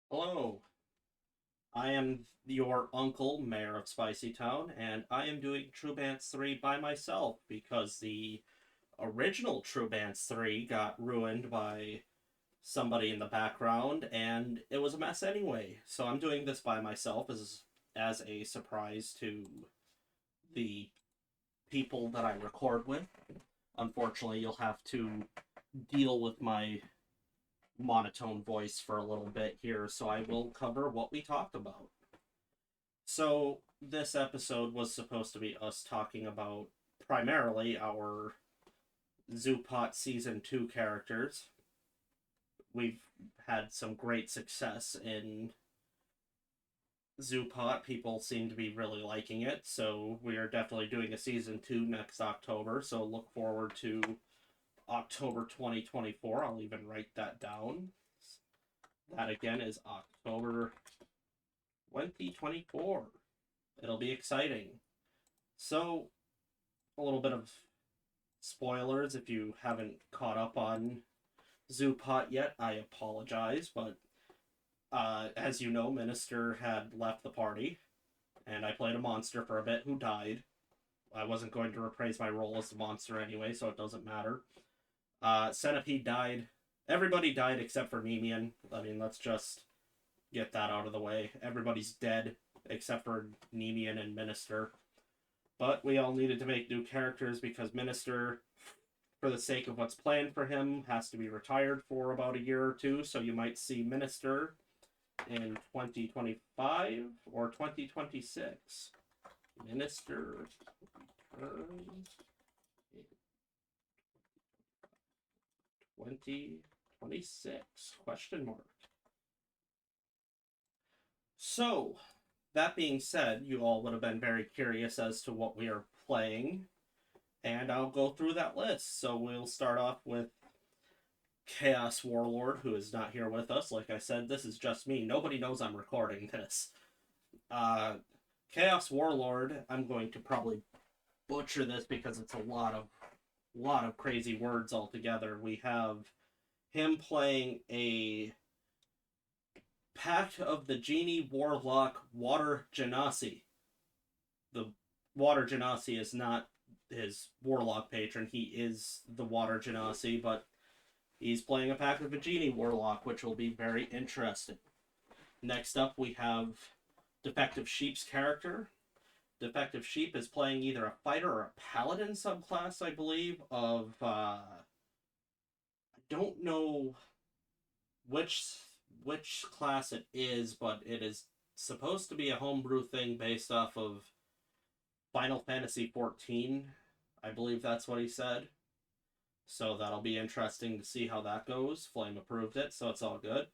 Hello, I am your uncle, Mayor of Spicy Town, and I am doing True Bants 3 by myself because the original True Bants 3 got ruined by somebody in the background and it was a mess anyway. So I'm doing this by myself as a surprise to the people that I record with. Unfortunately, you'll have to deal with my monotone voice for a little bit here, so I will cover what we talked about. So, this episode was supposed to be us talking about primarily our Zoopot Season 2 characters. We've had some great success in Zoopot. People seem to be really liking it, so we are definitely doing a Season 2 next October. So, look forward to October 2024. I'll even write that down. That again is October 2024. It'll be exciting. So, a little bit of spoilers if you haven't caught up on Zoopot yet. I apologize, but as you know, Minister had left the party, and I played a monster for a bit who died. I wasn't going to reprise my role as the monster anyway, so it doesn't matter. Centipede died. Everybody died except for Nemian. I mean, let's just get that out of the way. Everybody's dead except for Nemian and Minister. But we all needed to make new characters because Minister, for the sake of what's planned for him, has to be retired for about a year or two. So you might see Minister in 2025 or 2026. Minister returns in 2026? Question mark. So, that being said, you all would have been very curious as to what we are playing, and I'll go through that list. So we'll start off with Chaos Warlord, who is not here with us. Like I said, this is just me. Nobody knows I'm recording this. Uh, Chaos Warlord, I'm going to probably butcher this because it's a lot of crazy words altogether. We have him playing a Pact of the Genie Warlock Water Genasi. The Water Genasi is not his Warlock patron. He is the Water Genasi, but he's playing a Pact of the Genie Warlock, which will be very interesting. Next up, we have Defective Sheep's character. Defective Sheep is playing either a fighter or a paladin subclass, I believe, of I don't know which class it is, but it is supposed to be a homebrew thing based off of Final Fantasy 14. I believe that's what he said. So that'll be interesting to see how that goes. Flame approved it, so it's all good.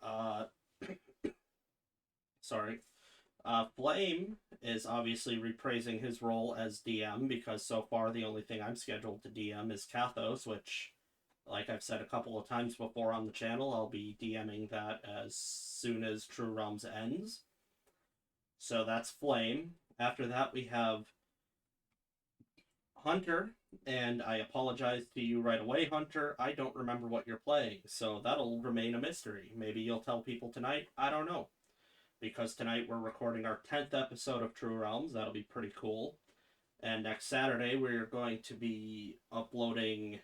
Uh, sorry. Flame is obviously reprising his role as DM because so far the only thing I'm scheduled to DM is Kathos, which, like I've said a couple of times before on the channel, I'll be DMing that as soon as True Realms ends. So that's Flame. After that, we have Hunter, and I apologize to you right away, Hunter. I don't remember what you're playing, so that'll remain a mystery. Maybe you'll tell people tonight. I don't know. Because tonight we're recording our 10th episode of True Realms. That'll be pretty cool. And next Saturday, we're going to be uploading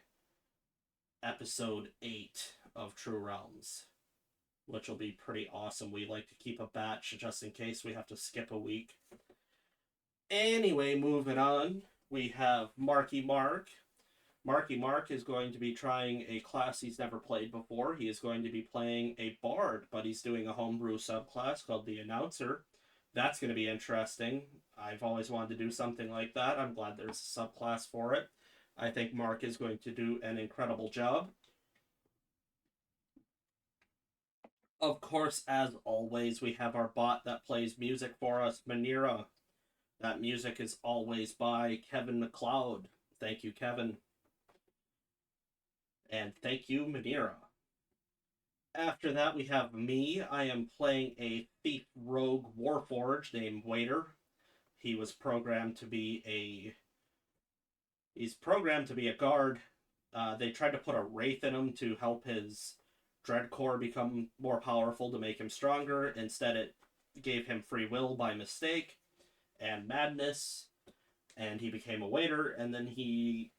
episode 8 of True Realms, which will be pretty awesome. We like to keep a batch just in case we have to skip a week. Anyway, moving on, we have Marky Mark. Marky Mark is going to be trying a class he's never played before. He is going to be playing a bard, but he's doing a homebrew subclass called the Announcer. That's going to be interesting. I've always wanted to do something like that. I'm glad there's a subclass for it. I think Mark is going to do an incredible job. Of course, as always, we have our bot that plays music for us, Manira. That music is always by Kevin MacLeod. Thank you, Kevin. And thank you, Manira. After that, we have me. I am playing a thief rogue warforged named Waiter. He was programmed to be a. He's programmed to be a guard. They tried to put a wraith in him to help his Dreadcore become more powerful to make him stronger. Instead, it gave him free will by mistake and madness, and he became a waiter, and then he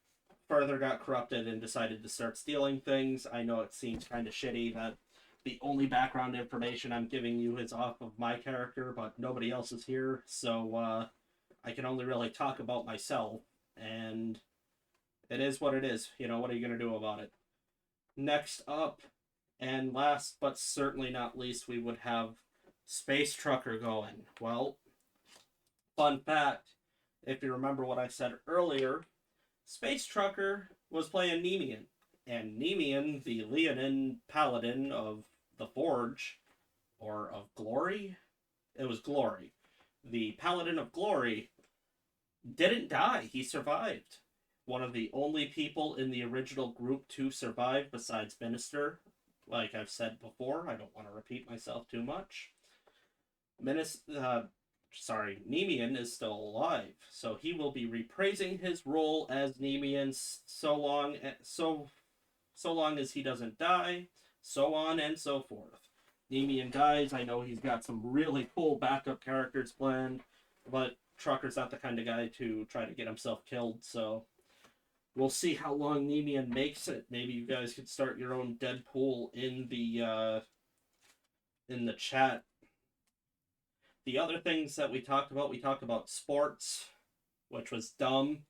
further got corrupted and decided to start stealing things. I know it seems kind of shitty that the only background information I'm giving you is off of my character, but nobody else is here, so I can only really talk about myself, and it is what it is. You know, what are you going to do about it? Next up, and last but certainly not least, we would have Space Trucker going. Well, fun fact, if you remember what I said earlier, Space Trucker was playing Nemean. And Nemean, the Leonin paladin of the Forge, or of Glory? It was Glory. The paladin of Glory didn't die. He survived. One of the only people in the original group to survive besides Minister. Like I've said before, I don't want to repeat myself too much. Nemean is still alive, so he will be reprising his role as Nemean so long as he doesn't die, so on and so forth. Nemean dies. I know he's got some really cool backup characters planned, but Trucker's not the kind of guy to try to get himself killed, so we'll see how long Nemean makes it. Maybe you guys could start your own Deadpool in the chat. The other things that we talked about sports, which was dumb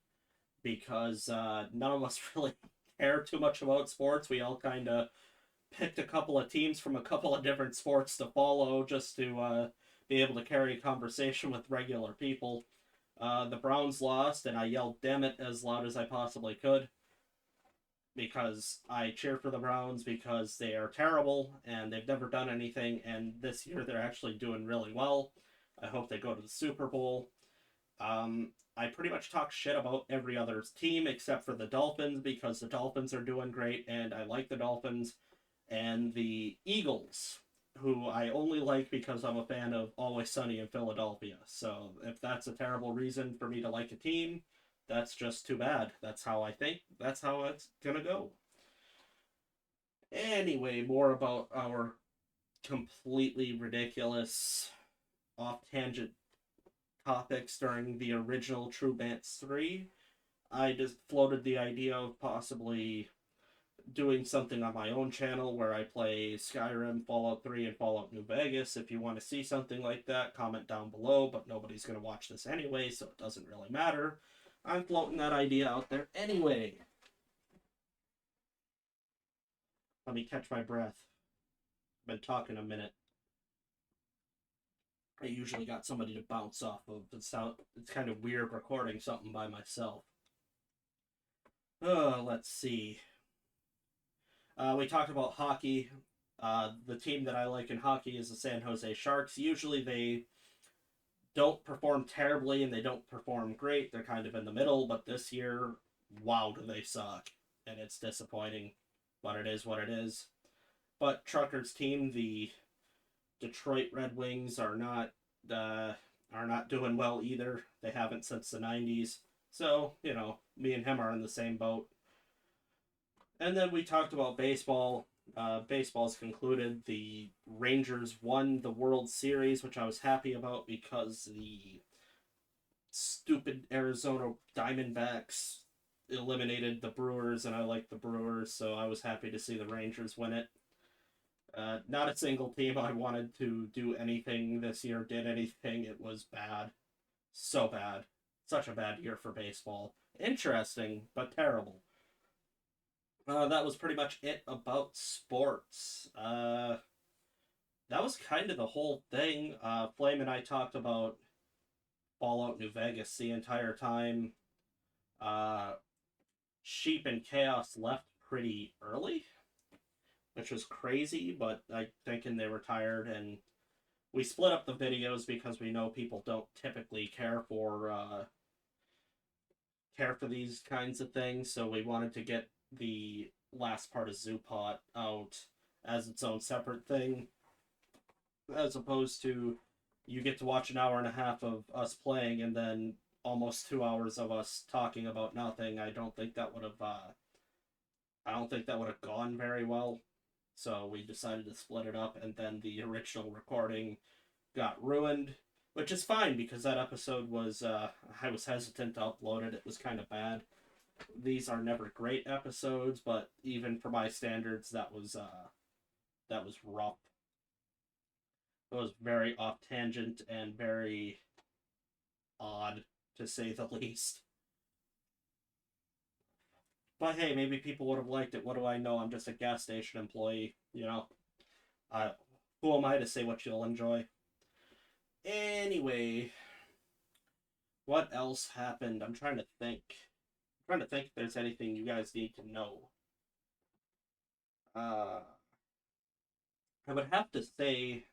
because none of us really care too much about sports. We all kind of picked a couple of teams from a couple of different sports to follow just to be able to carry a conversation with regular people. The Browns lost, and I yelled "damn it" as loud as I possibly could because I cheer for the Browns because they are terrible and they've never done anything, and this year they're actually doing really well. I hope they go to the Super Bowl. I pretty much talk shit about every other team except for the Dolphins because the Dolphins are doing great and I like the Dolphins. And the Eagles, who I only like because I'm a fan of Always Sunny in Philadelphia. So if that's a terrible reason for me to like a team, that's just too bad. That's how I think. That's how it's gonna go. Anyway, more about our completely ridiculous off tangent topics during the original True Bants 3. I just floated the idea of possibly doing something on my own channel where I play Skyrim, Fallout 3, and Fallout New Vegas. If you want to see something like that, comment down below, but nobody's going to watch this anyway, so it doesn't really matter. I'm floating that idea out there anyway. Let me catch my breath. I've been talking a minute. I usually got somebody to bounce off of. It's kind of weird recording something by myself. Let's see. We talked about hockey. The team that I like in hockey is the San Jose Sharks. Usually they don't perform terribly and they don't perform great. They're kind of in the middle, but this year, wow, do they suck. And it's disappointing, but it is what it is. But Trucker's team, the Detroit Red Wings, are not doing well either. They haven't since the 90s. So, you know, me and him are in the same boat. And then we talked about baseball. Baseball's concluded. The Rangers won the World Series, which I was happy about because the stupid Arizona Diamondbacks eliminated the Brewers, and I like the Brewers, so I was happy to see the Rangers win it. Not a single team I wanted to do anything this year did anything. It was bad. So bad. Such a bad year for baseball. Interesting, but terrible. That was pretty much it about sports. That was kind of the whole thing. Flame and I talked about Fallout New Vegas the entire time. Sheep and Chaos left pretty early, which was crazy, but I thinking they were tired, and we split up the videos because we know people don't typically care for these kinds of things, so we wanted to get the last part of Zoopot out as its own separate thing, as opposed to you get to watch an hour and a half of us playing and then almost 2 hours of us talking about nothing. I don't think that would have gone very well. So we decided to split it up, and then the original recording got ruined, which is fine because that episode was, I was hesitant to upload it. It was kind of bad. These are never great episodes, but even for my standards, that was rough. It was very off tangent and very odd, to say the least. But hey, maybe people would have liked it. What do I know? I'm just a gas station employee, you know? I, who am I to say what you'll enjoy? Anyway, what else happened? I'm trying to think. I'm trying to think if there's anything you guys need to know. Uh, I would have to say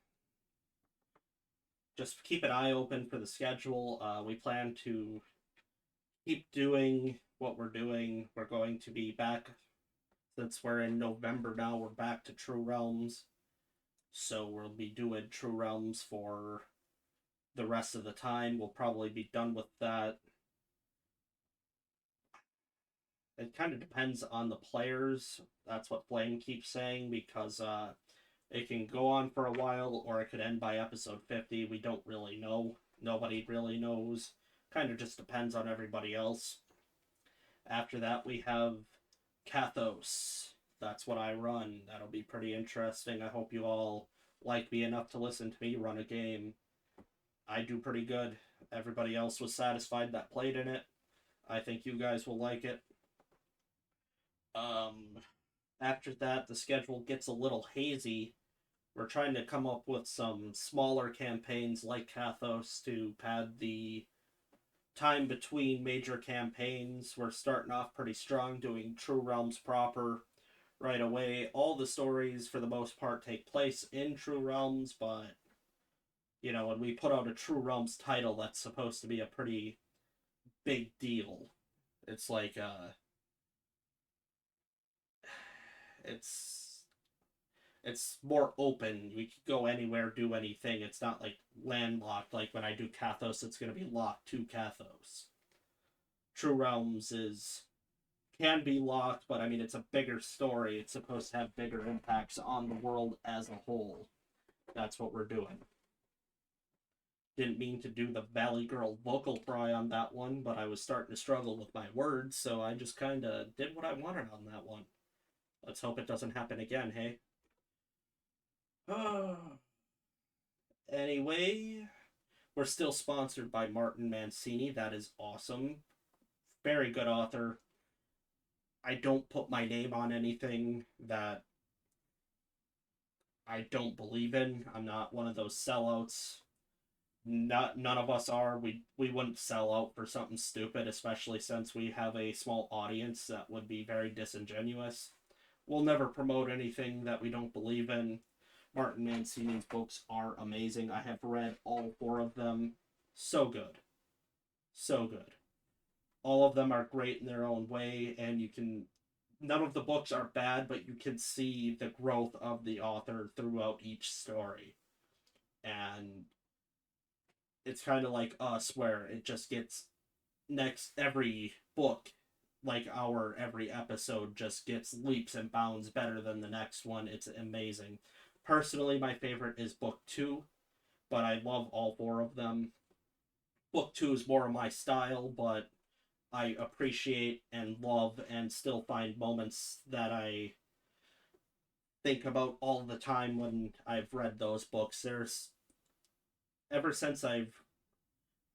just keep an eye open for the schedule. We plan to keep doing what we're doing. We're going to be back, since we're in November now, we're back to True Realms. So we'll be doing True Realms for the rest of the time. We'll probably be done with that. It kind of depends on the players. That's what Flame keeps saying, because it can go on for a while or it could end by episode 50. We don't really know. Nobody really knows. Kind of just depends on everybody else. After that, we have Kathos. That's what I run. That'll be pretty interesting. I hope you all like me enough to listen to me run a game. I do pretty good. Everybody else was satisfied that played in it. I think you guys will like it. Um, After that, the schedule gets a little hazy. We're trying to come up with some smaller campaigns like Kathos to pad the time between major campaigns. We're starting off pretty strong doing True Realms proper right away. All the stories, for the most part, take place in True Realms, but, you know, when we put out a True Realms title, that's supposed to be a pretty big deal. It's like, it's it's more open. We could go anywhere, do anything. It's not like landlocked. Like when I do Kathos, it's going to be locked to Kathos. True Realms is can be locked, but I mean it's a bigger story. It's supposed to have bigger impacts on the world as a whole. That's what we're doing. Didn't mean to do the Valley Girl vocal fry on that one, but I was starting to struggle with my words, so I just kind of did what I wanted on that one. Let's hope it doesn't happen again, hey? Anyway, we're still sponsored by Martin Mancini. That is awesome. Very good author. I don't put my name on anything that I don't believe in. I'm not one of those sellouts. None of us are. We wouldn't sell out for something stupid, especially since we have a small audience. That would be very disingenuous. We'll never promote anything that we don't believe in. Martin Mancini's books are amazing. I have read all four of them. So good. So good. All of them are great in their own way, and you can. None of the books are bad, but you can see the growth of the author throughout each story. And it's kind of like us, where it just gets next every book, like our every episode, just gets leaps and bounds better than the next one. It's amazing. Personally, my favorite is book two, but I love all four of them. Book two is more of my style, but I appreciate and love and still find moments that I think about all the time when I've read those books. There's ever since I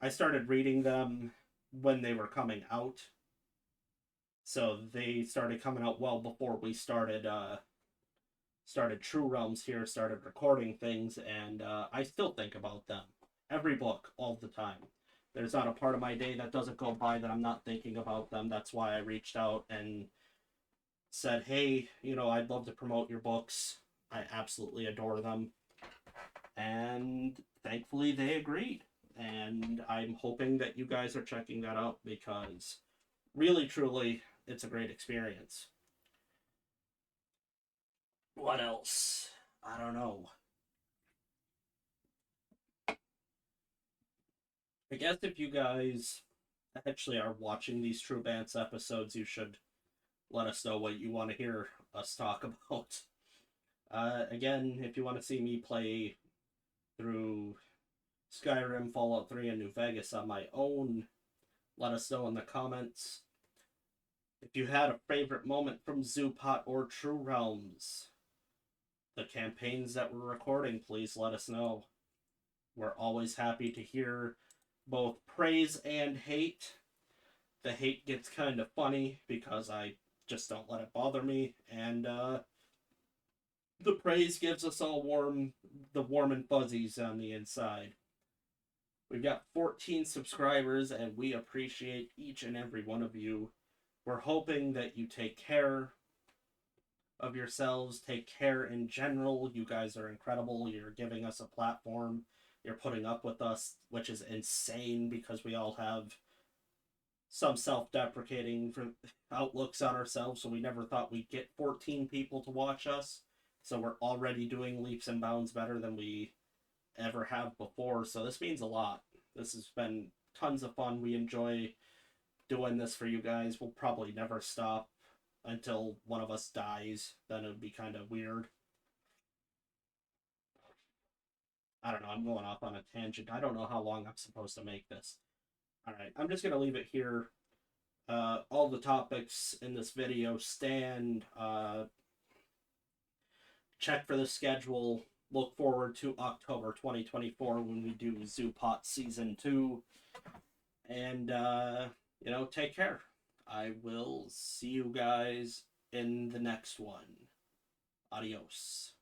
started reading them when they were coming out. So they started coming out well before we started True Realms here, started recording things, and I still think about them. Every book, all the time. There's not a part of my day that doesn't go by that I'm not thinking about them. That's why I reached out and said, hey, you know, I'd love to promote your books. I absolutely adore them. And thankfully they agreed. And I'm hoping that you guys are checking that out, because really, truly, it's a great experience. What else? I don't know. I guess if you guys actually are watching these True Bants episodes, you should let us know what you want to hear us talk about. Again, if you want to see me play through Skyrim, Fallout 3, and New Vegas on my own, let us know in the comments. If you had a favorite moment from Zoopot or True Realms, the campaigns that we're recording, please let us know. We're always happy to hear both praise and hate. The hate gets kind of funny because I just don't let it bother me, and the praise gives us all the warm and fuzzies on the inside. We've got 14 subscribers, and we appreciate each and every one of you. We're hoping that you take care of yourselves, take care in general. You guys are incredible. You're giving us a platform. You're putting up with us, which is insane because we all have some self-deprecating outlooks on ourselves, so we never thought we'd get 14 people to watch us. So we're already doing leaps and bounds better than we ever have before. So this means a lot. This has been tons of fun. We enjoy doing this for you guys. We'll probably never stop until one of us dies. Then it would be kind of weird. I don't know. I'm going off on a tangent. I don't know how long I'm supposed to make this. All right. I'm just going to leave it here. All the topics in this video stand. Check for the schedule. Look forward to October 2024 when we do Zoopot Season 2. And, take care. I will see you guys in the next one. Adios.